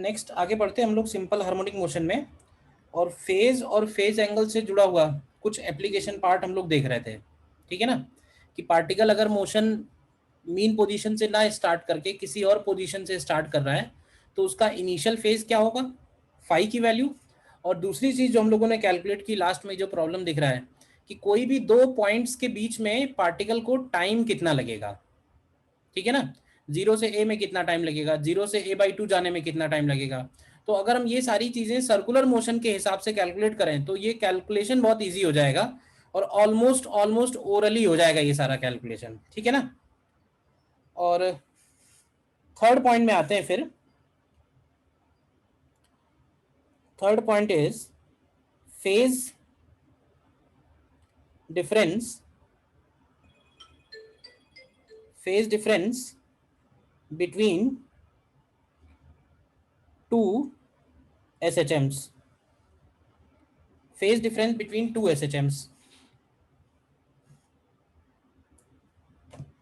Next आगे बढ़ते हैं हम लोग सिंपल हार्मोनिक मोशन में, और फेज एंगल से जुड़ा हुआ कुछ एप्लीकेशन पार्ट हम लोग देख रहे थे। ठीक है ना, कि पार्टिकल अगर मोशन मीन पोजीशन से ना स्टार्ट करके किसी और पोजीशन से स्टार्ट कर रहा है तो उसका इनिशियल फेज क्या होगा, फाई की वैल्यू। और दूसरी चीज जो हम लोगों ने कैलकुलेट की लास्ट में, जो प्रॉब्लम दिख रहा है कि कोई भी दो पॉइंट्स के बीच में पार्टिकल को टाइम कितना लगेगा। ठीक है ना, जीरो से ए में कितना टाइम लगेगा, जीरो से a/2 जाने में कितना टाइम लगेगा। तो अगर हम ये सारी चीजें सर्कुलर मोशन के हिसाब से कैलकुलेट करें तो ये कैलकुलेशन बहुत इजी हो जाएगा, और ऑलमोस्ट ऑलमोस्ट ओरली हो जाएगा ये सारा कैलकुलेशन। ठीक है ना। और थर्ड पॉइंट में आते हैं फिर। Third point is phase difference, phase difference between two SHMs, phase difference between two SHMs।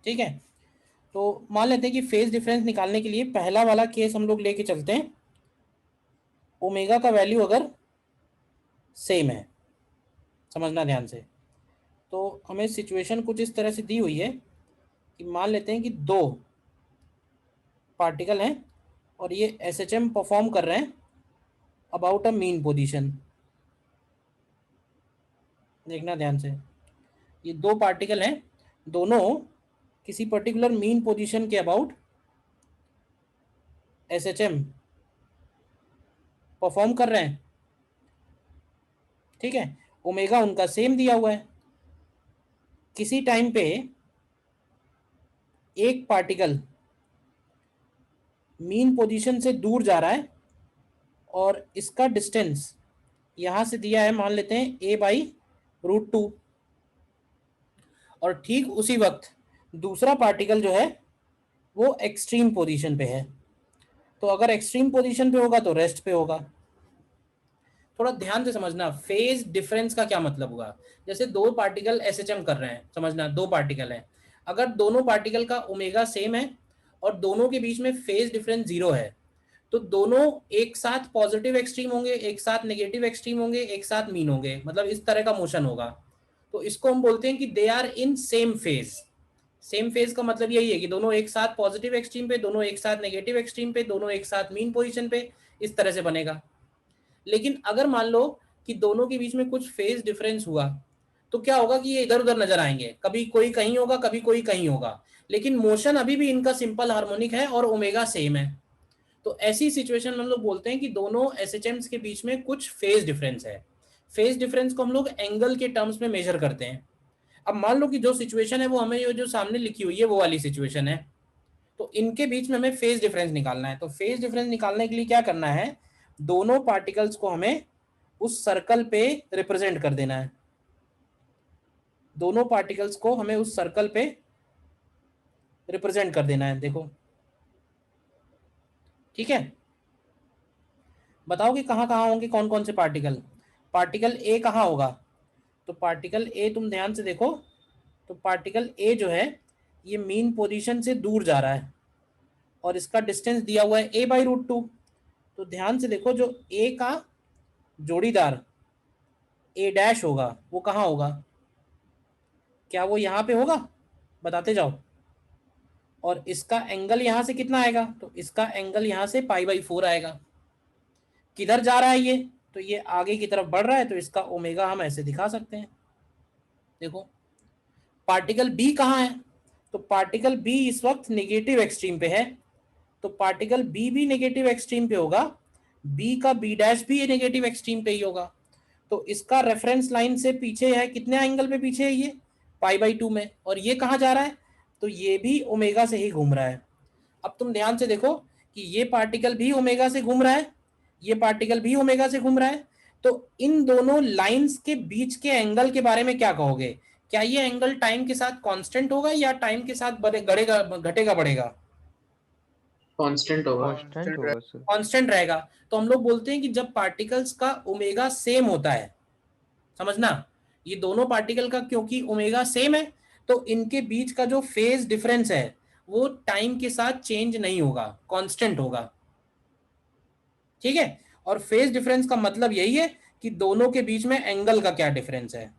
ठीक है, तो मान लेते हैं कि फेज डिफरेंस निकालने के लिए पहला वाला केस हम लोग लेके चलते हैं। ओमेगा का वैल्यू अगर सेम है, समझना ध्यान से, तो हमें सिचुएशन कुछ इस तरह से दी हुई है कि मान लेते हैं कि दो पार्टिकल हैं और ये SHM परफॉर्म कर रहे हैं अबाउट अ मीन पोजीशन। देखना ध्यान से, ये दो पार्टिकल हैं, दोनों किसी पर्टिकुलर मीन पोजीशन के अबाउट SHM परफॉर्म कर रहे हैं। ठीक है, ओमेगा उनका सेम दिया हुआ है। किसी टाइम पे एक पार्टिकल मीन पोजीशन से दूर जा रहा है और इसका डिस्टेंस यहां से दिया है, मान लेते हैं a/√2। और ठीक उसी वक्त दूसरा पार्टिकल जो है वो एक्सट्रीम पोजीशन पे है। तो अगर एक्सट्रीम पोजीशन पे होगा तो रेस्ट पे होगा। थोड़ा ध्यान से समझना, फेज डिफरेंस का क्या मतलब हुआ। जैसे दो पार्टिकल SHM कर रहे हैं, समझना दो पार्टिकल हैं, अगर दोनों पार्टिकल का ओमेगा सेम है और दोनों के बीच में फेज डिफरेंस 0 है, तो दोनों एक साथ पॉजिटिव एक्सट्रीम होंगे, एक साथ नेगेटिव एक्सट्रीम होंगे, एक साथ मीन होंगे, मतलब इस तरह का मोशन होगा। तो इसको हम बोलते हैं कि they are in same phase. Same phase का मतलब यही है कि दोनों एक साथ पॉजिटिव एक्सट्रीम पे, दोनों एक साथ नेगेटिव एक्सट्रीम पे, दोनों एक साथ मीन पोजीशन पे, इस तरह से बनेगा। लेकिन अगर मान लो कि दोनों के बीच में कुछ फेज डिफरेंस हुआ तो क्या होगा कि ये इधर उधर नजर आएंगे, कभी कोई कहीं होगा, कभी कोई कहीं होगा, लेकिन मोशन अभी भी इनका सिंपल हार्मोनिक है और ओमेगा सेम है। तो ऐसी सिचुएशन में हम लोग बोलते हैं कि दोनों SHMs के बीच में कुछ फेज डिफरेंस है। फेज डिफरेंस को हम लोग एंगल के टर्म्स में मेजर करते हैं। अब मान लो कि जो सिचुएशन है वो हमें ये जो सामने लिखी हुई है वो वाली सिचुएशन है, तो इनके बीच में हमें फेज डिफरेंस निकालना है। तो फेज डिफरेंस निकालने के लिए क्या करना है, दोनों पार्टिकल्स को हमें उस सर्कल पे रिप्रेजेंट कर देना है। दोनों पार्टिकल्स को हमें उस सर्कल पे रिप्रेजेंट कर देना है। देखो, ठीक है, बताओ कि कहाँ कहाँ होंगे कौन कौन से पार्टिकल। पार्टिकल ए कहाँ होगा, तो पार्टिकल ए तुम ध्यान से देखो, तो पार्टिकल ए जो है ये मीन पोजीशन से दूर जा रहा है और इसका डिस्टेंस दिया हुआ है a/√2। तो ध्यान से देखो, जो ए का जोड़ीदार A' होगा वो कहाँ होगा, क्या वो यहाँ पे होगा, बताते जाओ। और इसका एंगल यहाँ से कितना आएगा, तो इसका एंगल यहाँ से π/4 आएगा। किधर जा रहा है ये, तो ये आगे की तरफ बढ़ रहा है, तो इसका ओमेगा हम ऐसे दिखा सकते हैं। देखो, पार्टिकल बी कहाँ है, तो पार्टिकल बी इस वक्त नेगेटिव एक्सट्रीम पे है, तो पार्टिकल बी भी नेगेटिव एक्सट्रीम पे होगा, बी का B' भी नेगेटिव एक्सट्रीम पे ही होगा। तो इसका रेफरेंस लाइन से पीछे है, कितने एंगल पे पीछे है ये, π/2 में। और ये कहाँ जा रहा है, तो ये भी ओमेगा से ही घूम रहा है। अब तुम ध्यान से देखो कि ये पार्टिकल भी ओमेगा से घूम रहा है, ये पार्टिकल भी ओमेगा से घूम रहा है। तो इन दोनों लाइंस के बीच के एंगल के बारे में क्या कहोगे, क्या ये एंगल टाइम के साथ कांस्टेंट होगा या टाइम के साथ बढ़ेगा, घटेगा, बढ़ेगा, कांस्टेंट होगा। कांस्टेंट होगा सर। कांस्टेंट रहेगा। तो हम लोग बोलते हैं कि जब पार्टिकल्स का ओमेगा सेम होता है, समझना, ये दोनों पार्टिकल का क्योंकि ओमेगा सेम है तो इनके बीच का जो फेज डिफरेंस है वो टाइम के साथ चेंज नहीं होगा, कांस्टेंट होगा। ठीक है। और फेज डिफरेंस का मतलब यही है कि दोनों के बीच में एंगल का क्या डिफरेंस है।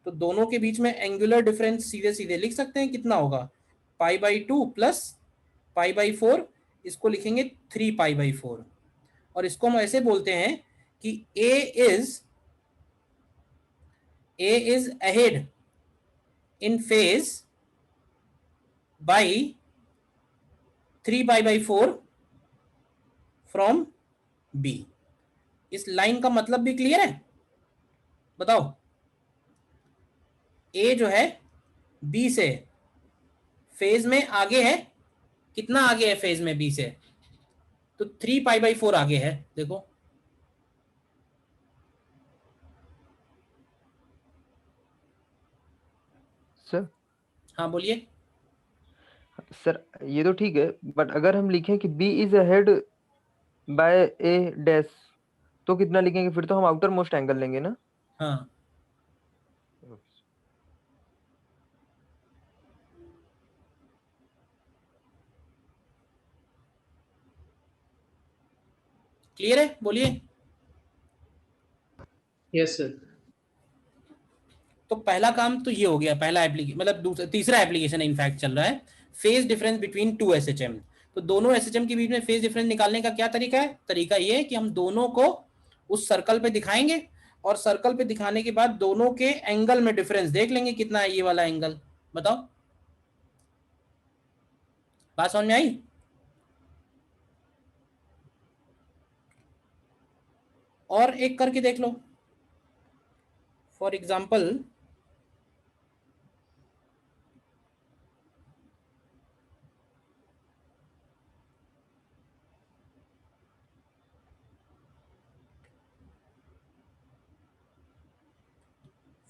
तो दोनों के बीच में एंगुलर डिफरेंस सीधे सीधे लिख सकते हैं, कितना होगा, π/2 प्लस π/4, इसको लिखेंगे 3π/4। और इसको हम ऐसे बोलते हैं कि A is ahead in phase by 3π/4 from B. इस लाइन का मतलब भी क्लियर है, बताओ। ए जो है बी से फेज में आगे है, कितना आगे है फेज में बी से, तो 3π/4 आगे है, देखो। सर हाँ बोलिए। सर ये तो ठीक है, बट अगर हम लिखें कि B is ahead by A dash, तो कितना लिखेंगे? फिर तो हम आउटर मोस्ट एंगल लेंगे ना। हाँ क्लियर है, बोलिए। Yes sir. तो पहला काम तो ये हो गया, पहला एप्लीकेशन, मतलब दूसरा तीसरा एप्लीकेशन इनफैक्ट चल रहा है, phase difference between two SHM. तो दोनों एसएचएम के बीच में फेज डिफरेंस निकालने का क्या तरीका है? तरीका ये है कि हम दोनों को उस सर्कल पे दिखाएंगे, और सर्कल पे दिखाने के बाद दोनों के एंगल में डिफरेंस देख लेंगे कितना है ये वाला एंगल। बताओ, बात समझ में आई? और एक करके देख लो। फॉर एग्जाम्पल,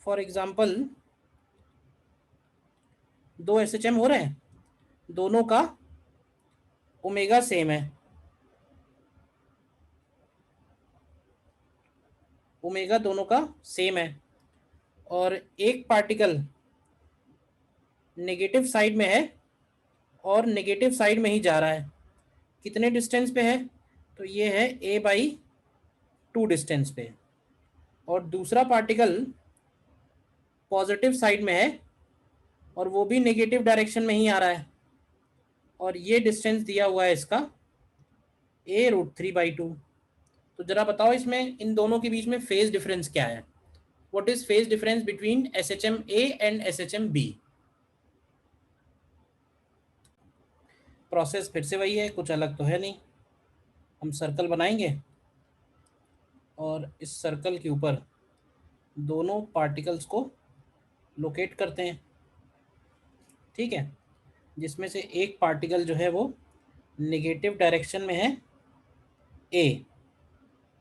फॉर एग्जाम्पल दो एसएचएम हो रहे हैं, दोनों का ओमेगा सेम है, ओमेगा दोनों का सेम है, और एक पार्टिकल नेगेटिव साइड में है और नेगेटिव साइड में ही जा रहा है। कितने डिस्टेंस पे है? तो ये है a/2 डिस्टेंस पे। और दूसरा पार्टिकल पॉजिटिव साइड में है और वो भी नेगेटिव डायरेक्शन में ही आ रहा है, और ये डिस्टेंस दिया हुआ है इसका a√3/2। तो जरा बताओ इसमें इन दोनों के बीच में फेज डिफरेंस क्या है? What is phase difference between SHM A and SHM B? Process फिर से वही है, कुछ अलग तो है नहीं। हम सर्कल बनाएंगे और इस सर्कल के ऊपर दोनों पार्टिकल्स को लोकेट करते हैं, ठीक है। जिसमें से एक पार्टिकल जो है वो नेगेटिव डायरेक्शन में है ए,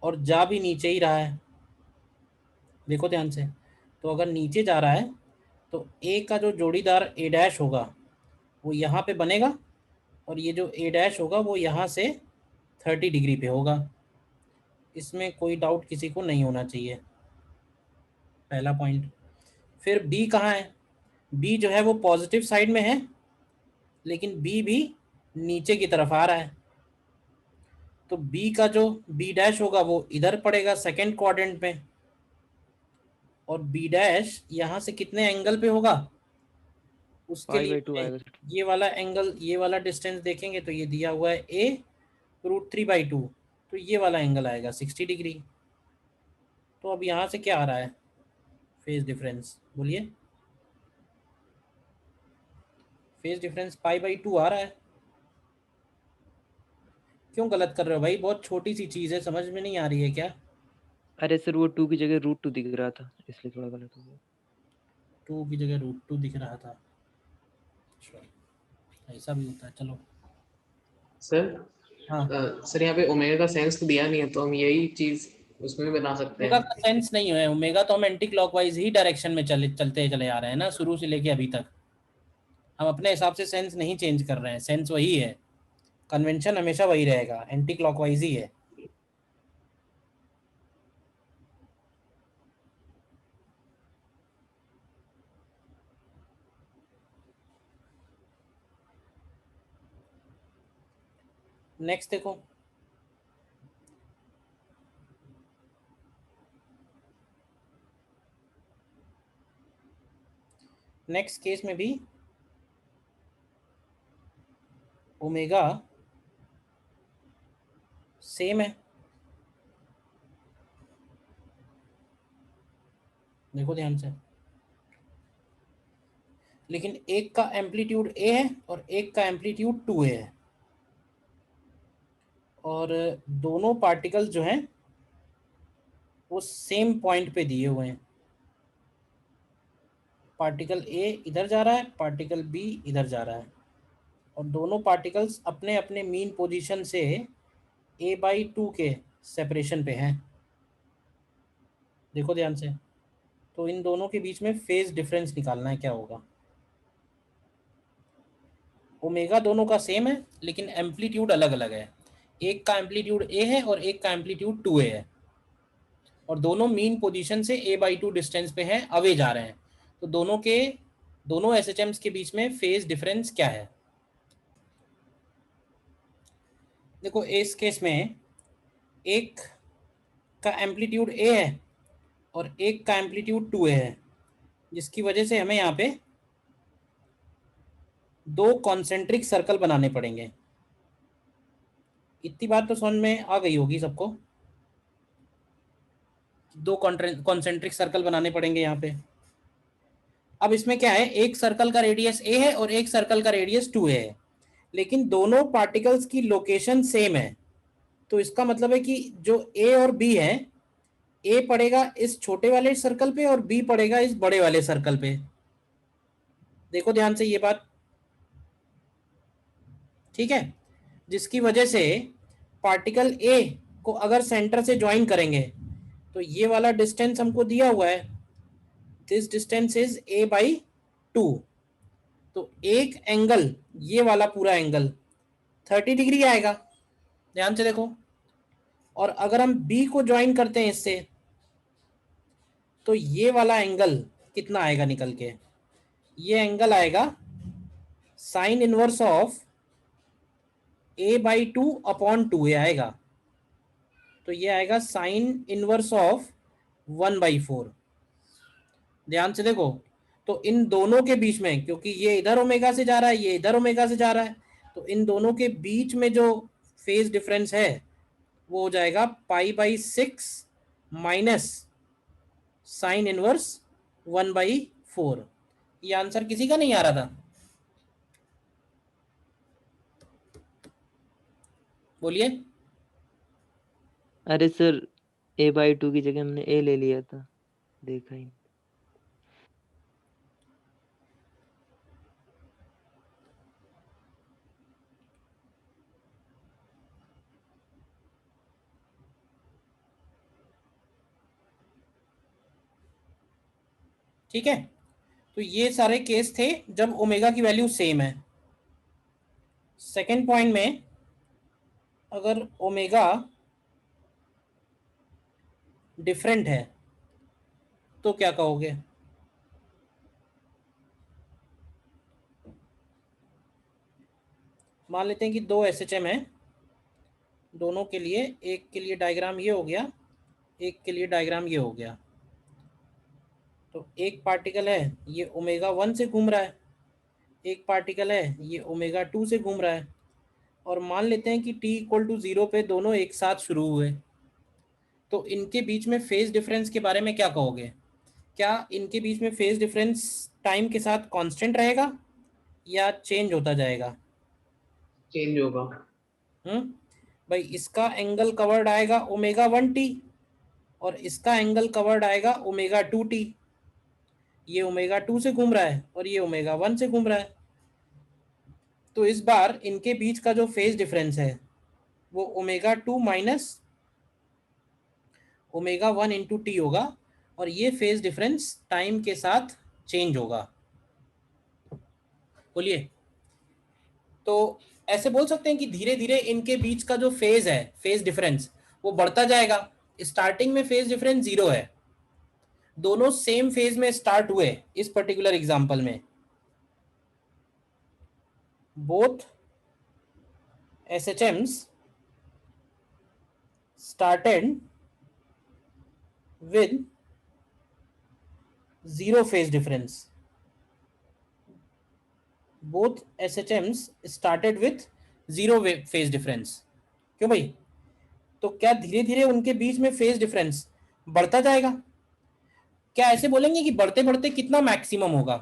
और जा भी नीचे ही रहा है, देखो ध्यान से। तो अगर नीचे जा रहा है तो ए का जो जोड़ीदार ए डैश होगा वो यहाँ पे बनेगा, और ये जो ए डैश होगा वो यहाँ से 30 डिग्री पे होगा। इसमें कोई डाउट किसी को नहीं होना चाहिए, पहला पॉइंट। फिर बी कहाँ है? बी जो है वो पॉजिटिव साइड में है, लेकिन बी भी नीचे की तरफ आ रहा है। तो बी का जो बी डैश होगा वो इधर पड़ेगा सेकेंड क्वाड्रेंट में, और बी डैश यहाँ से कितने एंगल पे होगा उसके लिए π/2 आएगा सर। ये वाला एंगल, ये वाला डिस्टेंस देखेंगे तो ये दिया हुआ है a√3/2, तो ये वाला एंगल आएगा 60 डिग्री। तो अब यहाँ से क्या आ रहा है फेज डिफरेंस, बोलिए। फेज डिफरेंस π/2 आ रहा है। क्यों गलत कर रहे हो भाई? बहुत छोटी सी चीज़ है, समझ में नहीं आ रही है क्या? अरे सर वो 2 की जगह √2 दिख रहा था, इसलिए थोड़ा गलत हो गया। 2 की जगह √2 दिख रहा था, अच्छा, ऐसा भी होता है, चलो। सर हाँ, सर यहाँ पे ओमेगा का सेंस तो दिया नहीं है, तो हम यही चीज उसमें भी बना सकते ओमेगा हैं। का सेंस नहीं है, ओमेगा तो हम एंटी क्लॉकवाइज ही डायरेक्शन में चलते चले आ रहे हैं ना, शुरू से लेके अभी तक। हम अपने हिसाब से सेंस नहीं चेंज कर रहे हैं, सेंस वही है, कन्वेंशन हमेशा वही रहेगा, एंटी क्लॉकवाइज ही है। नेक्स्ट देखो, नेक्स्ट केस में भी ओमेगा सेम है। देखो ध्यान से, लेकिन एक का एम्पलीट्यूड ए है और एक का एम्पलीट्यूड 2a है, और दोनों पार्टिकल्स जो हैं वो सेम पॉइंट पे दिए हुए हैं। पार्टिकल ए इधर जा रहा है, पार्टिकल बी इधर जा रहा है, और दोनों पार्टिकल्स अपने अपने मीन पोजीशन से a/2 के सेपरेशन पे हैं। देखो ध्यान से, तो इन दोनों के बीच में फेज डिफरेंस निकालना है, क्या होगा। ओमेगा दोनों का सेम है लेकिन एम्पलीट्यूड अलग अलग है। एक का एम्पलीट्यूड ए है और एक का एम्पलीट्यूड 2a है, और दोनों मीन पोजीशन से a/2 डिस्टेंस पे हैं, अवे जा रहे हैं। तो दोनों एसएचएम्स के बीच में फेज डिफरेंस क्या है। देखो इस केस में एक का एम्पलीट्यूड ए है और एक का एम्पलीट्यूड 2a है, जिसकी वजह से हमें यहाँ पे दो कॉन्सेंट्रिक सर्कल बनाने पड़ेंगे। इतनी बात तो समझ में आ गई होगी सबको, दो कॉन्सेंट्रिक सर्कल बनाने पड़ेंगे यहाँ पे। अब इसमें क्या है, एक सर्कल का रेडियस a है और एक सर्कल का रेडियस 2a है, लेकिन दोनों पार्टिकल्स की लोकेशन सेम है। तो इसका मतलब है कि जो a और b है, a पड़ेगा इस छोटे वाले सर्कल पे और b पड़ेगा इस बड़े वाले सर्कल पे। देखो ध्यान से ये बात, ठीक है। जिसकी वजह से पार्टिकल a को अगर सेंटर से ज्वाइन करेंगे तो ये वाला डिस्टेंस हमको दिया हुआ है, दिस डिस्टेंस इज a/2। तो एक एंगल, ये वाला पूरा एंगल 30 डिग्री आएगा, ध्यान से देखो। और अगर हम बी को ज्वाइन करते हैं इससे, तो ये वाला एंगल कितना आएगा निकल के, ये एंगल आएगा साइन इनवर्स ऑफ a/2/2a आएगा। तो ये आएगा साइन इनवर्स ऑफ 1/4। ध्यान से देखो, तो इन दोनों के बीच में, क्योंकि ये इधर ओमेगा से जा रहा है, ये इधर ओमेगा से जा रहा है, तो इन दोनों के बीच में जो फेज डिफरेंस है वो हो जाएगा π/6 माइनस साइन इनवर्स 1/4। ये आंसर किसी का नहीं आ रहा था, बोलिए। अरे सर, a/2 की जगह हमने a ले लिया था, देखा ही नहीं। ठीक है, तो ये सारे केस थे जब ओमेगा की वैल्यू सेम है। सेकेंड पॉइंट में अगर ओमेगा डिफरेंट है तो क्या कहोगे। मान लेते हैं कि दो एसएचएम है, दोनों के लिए, एक के लिए डायग्राम ये हो गया, एक के लिए डायग्राम ये हो गया। तो एक पार्टिकल है ये ओमेगा 1 से घूम रहा है, एक पार्टिकल है ये ओमेगा 2 से घूम रहा है, और मान लेते हैं कि t=0 पे दोनों एक साथ शुरू हुए। तो इनके बीच में फेज डिफरेंस के बारे में क्या कहोगे। क्या इनके बीच में फेज डिफरेंस टाइम के साथ कांस्टेंट रहेगा या चेंज होता जाएगा। चेंज होगा। भाई इसका एंगल कवर्ड आएगा ओमेगा 1t और इसका एंगल कवर्ड आएगा ओमेगा 2t। ये ओमेगा 2 से घूम रहा है और ये ओमेगा 1 से घूम रहा है। तो इस बार इनके बीच का जो फेज डिफरेंस है वो ओमेगा 2 माइनस ओमेगा 1 × t होगा, और ये फेज डिफरेंस टाइम के साथ चेंज होगा। बोलिए। तो ऐसे बोल सकते हैं कि धीरे धीरे इनके बीच का जो फेज है, फेज डिफरेंस, वो बढ़ता जाएगा। स्टार्टिंग में फेज डिफरेंस 0 है, दोनों सेम फेज में स्टार्ट हुए। इस पर्टिकुलर एग्जांपल में both SHMs started with 0 phase difference, both SHMs started with 0 phase difference. क्यों भाई? तो क्या धीरे धीरे उनके बीच में फेज डिफरेंस बढ़ता जाएगा? क्या ऐसे बोलेंगे कि बढ़ते बढ़ते कितना मैक्सिमम होगा?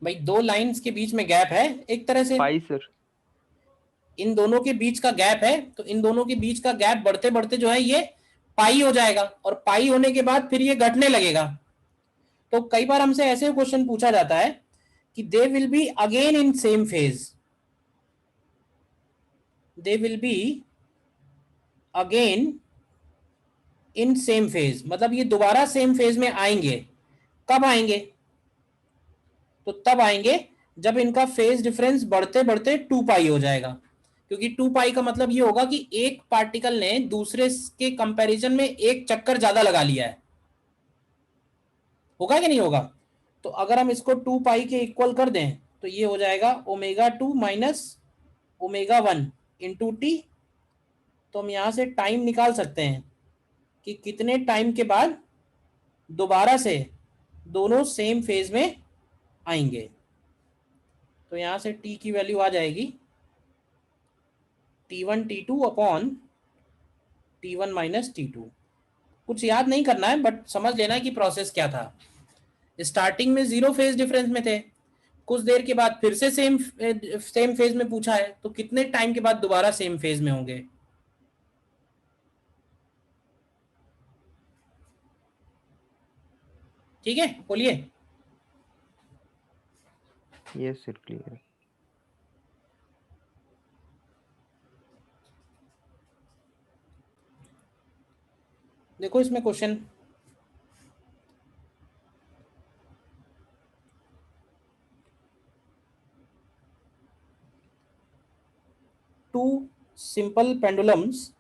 भाई दो लाइंस के बीच में गैप है एक तरह से, पाई सर। इन दोनों के बीच का गैप है, तो इन दोनों के बीच का गैप बढ़ते बढ़ते जो है ये पाई हो जाएगा, और पाई होने के बाद फिर ये घटने लगेगा। तो कई बार हमसे ऐसे क्वेश्चन पूछा जाता है कि they will be again in same phase, they will be again in same phase, मतलब ये दोबारा सेम फेज में आएंगे। कब आएंगे? तो तब आएंगे जब इनका फेज डिफरेंस बढ़ते बढ़ते 2 पाई हो जाएगा, क्योंकि 2 पाई का मतलब ये होगा कि एक पार्टिकल ने दूसरे के कंपैरिजन में एक चक्कर ज्यादा लगा लिया है। होगा कि नहीं होगा? तो अगर हम इसको 2 पाई के इक्वल कर दें तो ये हो जाएगा ω2 माइनस ω1 इंटू टी। तो हम यहां से टाइम निकाल सकते हैं कि कितने टाइम के बाद दोबारा से दोनों सेम फेज में आएंगे। तो यहां से टी की वैल्यू आ जाएगी T1 T2 upon T1 minus T2। कुछ याद नहीं करना है, बट समझ लेना है कि प्रोसेस क्या था। स्टार्टिंग में 0 फेज डिफरेंस में थे, कुछ देर के बाद फिर से सेम फेज में पूछा है, तो कितने टाइम के बाद दोबारा सेम फेज में होंगे? ठीक है, बोलिए। Yes sir, clear. देखो इसमें question, two simple pendulums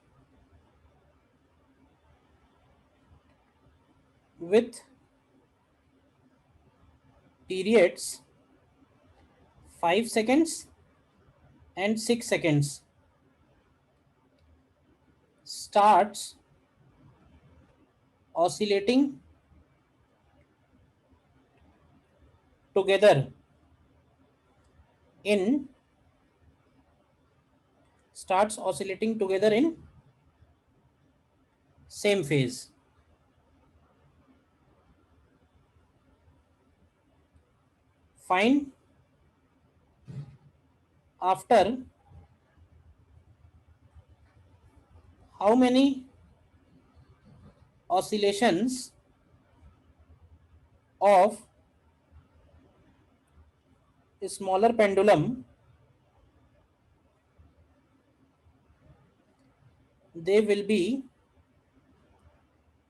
with periods 5 seconds and 6 seconds starts oscillating together in same phase. Find after how many oscillations of a smaller pendulum they will be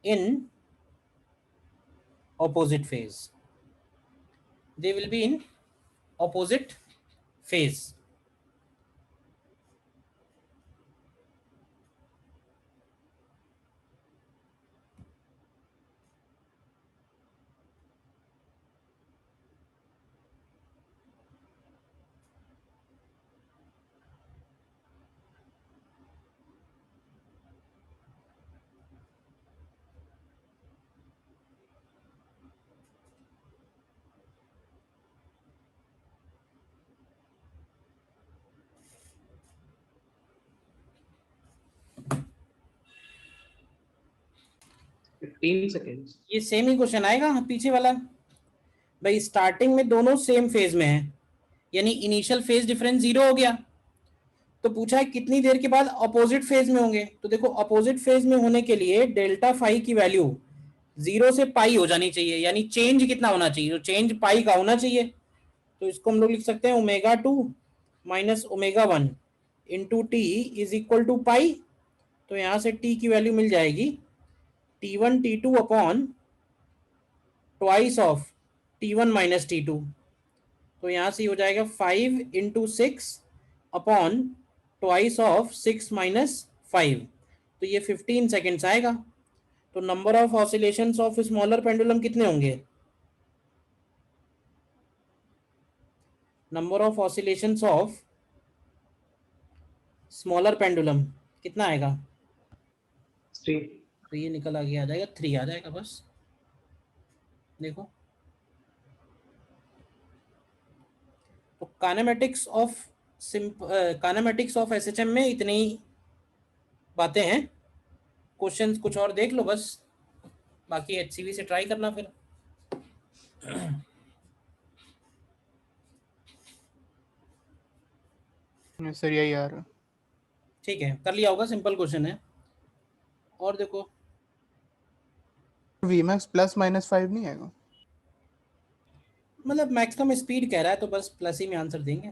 in opposite phase. They will be in opposite phase. Fifteen seconds. ये same ही question आएगा पीछे वाला। भाई starting में दोनों same phase में है, यानी इनिशियल फेज डिफरेंस 0 हो गया, तो पूछा है कितनी देर के बाद अपोजिट फेज में होंगे। तो देखो अपोजिट फेज में होने के लिए डेल्टा फाई की वैल्यू 0 से पाई हो जानी चाहिए, यानी चेंज कितना होना चाहिए? तो चेंज पाई का होना चाहिए। तो इसको हम लोग लिख सकते हैं ω2 minus ω1 into T is equal to pi. तो यहां से टी की वैल्यू मिल जाएगी T1 T2 upon twice of T1 minus T2। तो यहां से हो जाएगा 5 into 6 upon twice of 6 minus 5। तो ये 15 सेकेंड्स आएगा। तो number of oscillations of smaller pendulum कितने होंगे? Number of oscillations of smaller pendulum कितना आएगा? 3। तो ये निकल आगे आ जाएगा 3 आ जाएगा बस। देखो काइनेमेटिक्स ऑफ एसएचएम में इतनी ही बातें हैं। क्वेश्चंस कुछ और देख लो बस, बाकी एचसीवी से ट्राई करना फिर। सर यही आ रहा। ठीक है, कर लिया होगा, सिंपल क्वेश्चन है। और देखो Vmax +-5 नहीं आएगा? मतलब मैक्सिमम स्पीड कह रहा है तो बस प्लस ही में आंसर देंगे,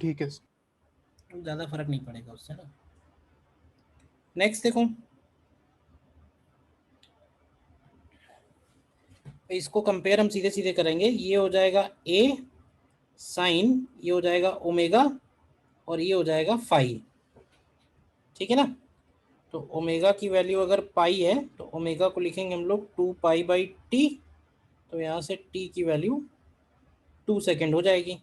ठीक है। ज़्यादा फर्क नहीं पड़ेगा उससे ना। नेक्स्ट देखो, इसको कंपेयर हम सीधे सीधे करेंगे। ये हो जाएगा ए साइन, ये हो जाएगा ओमेगा, और ये हो जाएगा फाई। ठीक है ना। तो ओमेगा की वैल्यू अगर पाई है तो ओमेगा को लिखेंगे हम लोग 2π/t। तो यहाँ से t की वैल्यू 2 सेकेंड हो जाएगी।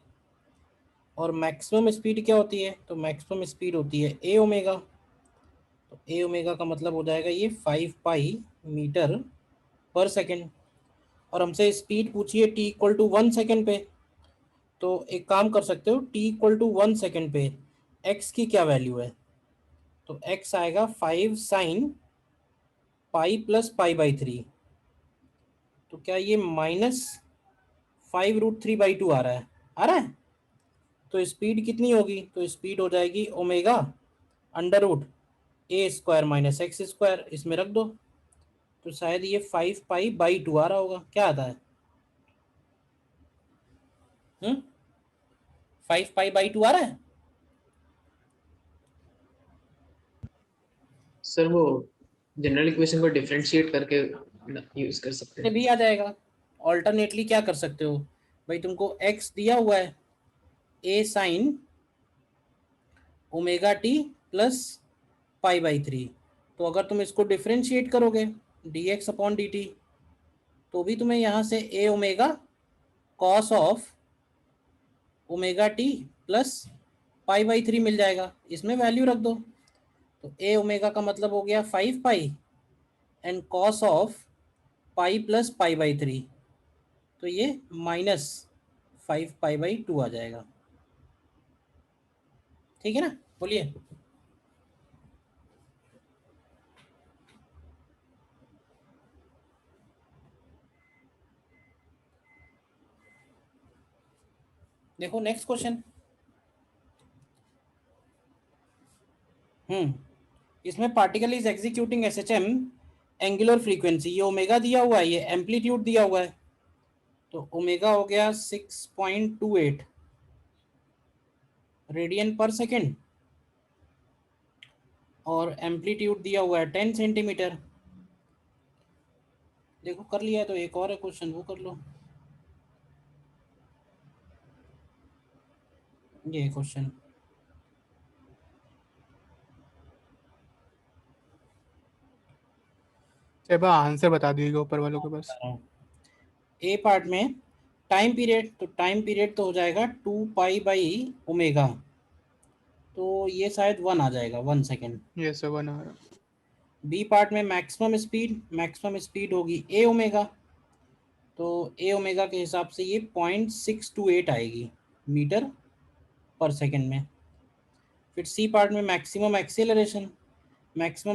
और मैक्सिमम स्पीड क्या होती है? तो मैक्सिमम स्पीड होती है ए ओमेगा। तो ए ओमेगा का मतलब हो जाएगा ये 5π/मीटर/सेकेंड। और हमसे स्पीड पूछी है t = 1 सेकेंड पे। तो एक काम कर सकते हो, t = 1 सेकेंड पे x की क्या वैल्यू है? तो x आएगा 5 sin पाई + π/3। तो क्या ये -5√3/2 आ रहा है? आ रहा है। तो स्पीड कितनी होगी? तो स्पीड हो जाएगी ओमेगा √a² - x²। इसमें रख दो। तो शायद ये 5π/2 आ रहा होगा। क्या आता है? 5π/2 आ रहा है? सर वो जनरल इक्वेशन को डिफरेंशिएट करके यूज कर सकते हैं। भी आ जाएगा। ऑल्टरनेटली क्या कर सकते हो भाई, तुमको x दिया हुआ है a sin ω/t + π/3। तो अगर तुम इसको डिफरेंशिएट करोगे dx/dt, तो भी तुम्हें यहाँ से a omega cos of ω/t + π/3 मिल जाएगा। इसमें वैल्यू रख दो। तो a ओमेगा का मतलब हो गया 5π एंड cos ऑफ पाई + π/3। तो ये -5π/2 आ जाएगा। ठीक है ना, बोलिए। देखो नेक्स्ट क्वेश्चन। इसमें particle is executing SHM angular frequency. ये ओमेगा दिया हुआ है, ये एम्पलीट्यूड दिया हुआ है। तो ओमेगा हो गया 6.28 रेडियन/सेकेंड, और एम्पलीट्यूड दिया हुआ है 10 सेंटीमीटर। देखो कर लिया है तो एक और है क्वेश्चन, वो कर लो। ये क्वेश्चन चलो आंसर बता दीजिएगा ऊपर वालों के बस। ए पार्ट में टाइम पीरियड, तो टाइम पीरियड तो हो जाएगा 2π/ω। तो ये शायद 1 आ जाएगा, 1 सेकेंड। ये सब बना रहा। बी पार्ट में मैक्सिमम स्पीड होगी ए ओमेगा। तो ए ओमेगा के हिसाब से ये 0.628 आएगी मीटर/सेकेंड में। फिर सी पार्ट में मैक्सिमम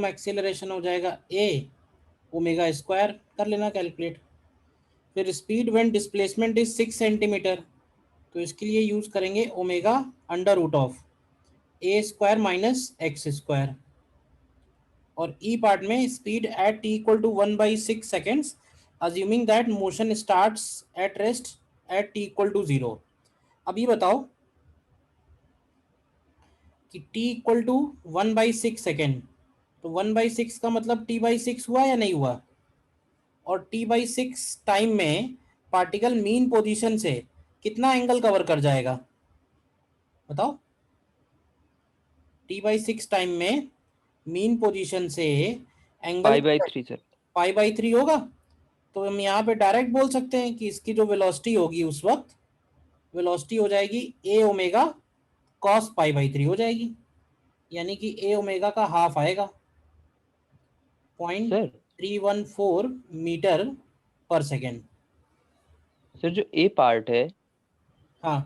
एक्सीलरेशन हो जाएगा ए ω²। कर लेना कैलकुलेट। फिर speed when displacement is 6 centimetre. तो इसके लिए यूज़ करेंगे ओमेगा √ऑफ a² - x²। और ई पार्ट में speed at t = 1/6 seconds, assuming that motion starts at rest at t = 0। अब ये बताओ कि t = 1/6 सेकेंड, तो 1/6 का मतलब t/6 हुआ या नहीं हुआ? और t/6 टाइम में पार्टिकल मीन पोजीशन से कितना एंगल कवर कर जाएगा बताओ? t/6 टाइम में मीन पोजीशन से एंगल π/3 सर। π/3 होगा। तो हम यहाँ पे डायरेक्ट बोल सकते हैं कि इसकी जो वेलोसिटी होगी उस वक्त वेलोसिटी हो जाएगी a ओमेगा cos π/3 हो जाएगी, यानी कि a ओमेगा का हाफ आएगा, सर 0.314 मीटर/सेकेंड। सर जो ए पार्ट है हाँ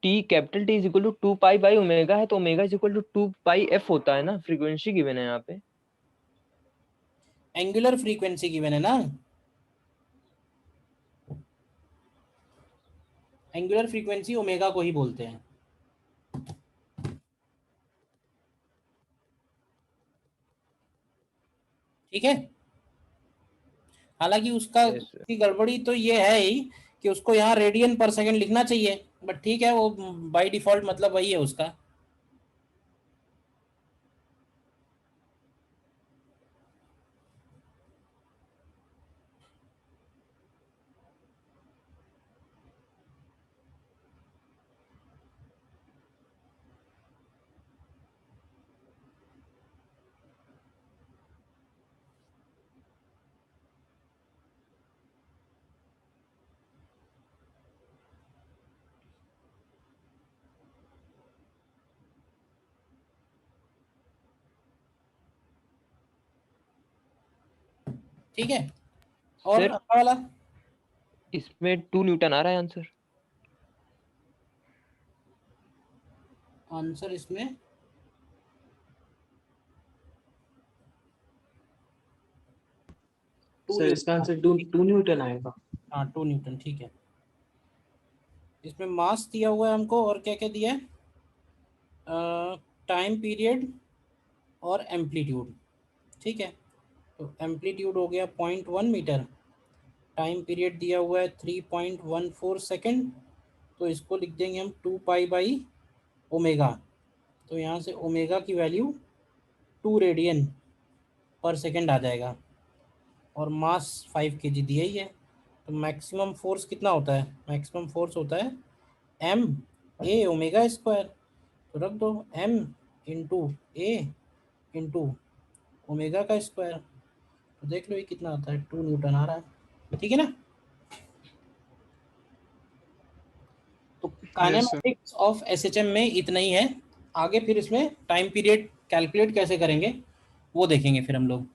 T capital T is equal to 2 pi by omega है, तो omega is equal to 2 pi F होता है ना, फ्रीक्वेंसी गिवन है यहाँ पे। एंगुलर फ्रीक्वेंसी गिवन है ना, एंगुलर फ्रीक्वेंसी ओमेगा को ही बोलते हैं। ठीक है, हालांकि उसका Yes, sir. की गड़बड़ी तो ये है ही कि उसको यहाँ रेडियन पर सेकंड लिखना चाहिए, बट ठीक है, वो बाय डिफॉल्ट मतलब वही है उसका। ठीक है, और Sir, अगला वाला इसमें 2 न्यूटन आ रहा है आंसर। आंसर इसमें सर इसका आंसर 2 न्यूटन आएगा। हाँ 2 न्यूटन, ठीक है। इसमें मास दिया हुआ है हमको, और क्या क्या दिया है, टाइम पीरियड और एम्पलीट्यूड। ठीक है, तो एम्पलीट्यूड हो गया 0.1 मीटर, टाइम पीरियड दिया हुआ है 3.14 सेकेंड, तो इसको लिख देंगे हम 2 पाई बाई ओमेगा। तो यहाँ से ओमेगा की वैल्यू 2 रेडियन पर सेकेंड आ जाएगा, और मास 5 kg दिया ही है। तो मैक्सिमम फोर्स कितना होता है, मैक्सिमम फोर्स होता है एम ए ओमेगा स्क्वायर, तो रख दो एम इंटू ए इंटू ओमेगा का स्क्वायर, तो देख लो ये कितना आता है, 2 न्यूटन आ रहा है। ठीक है ना, तो काइनेमेटिक्स ऑफ एसएचएम में इतना ही है। आगे फिर इसमें टाइम पीरियड कैलकुलेट कैसे करेंगे वो देखेंगे फिर हम लोग।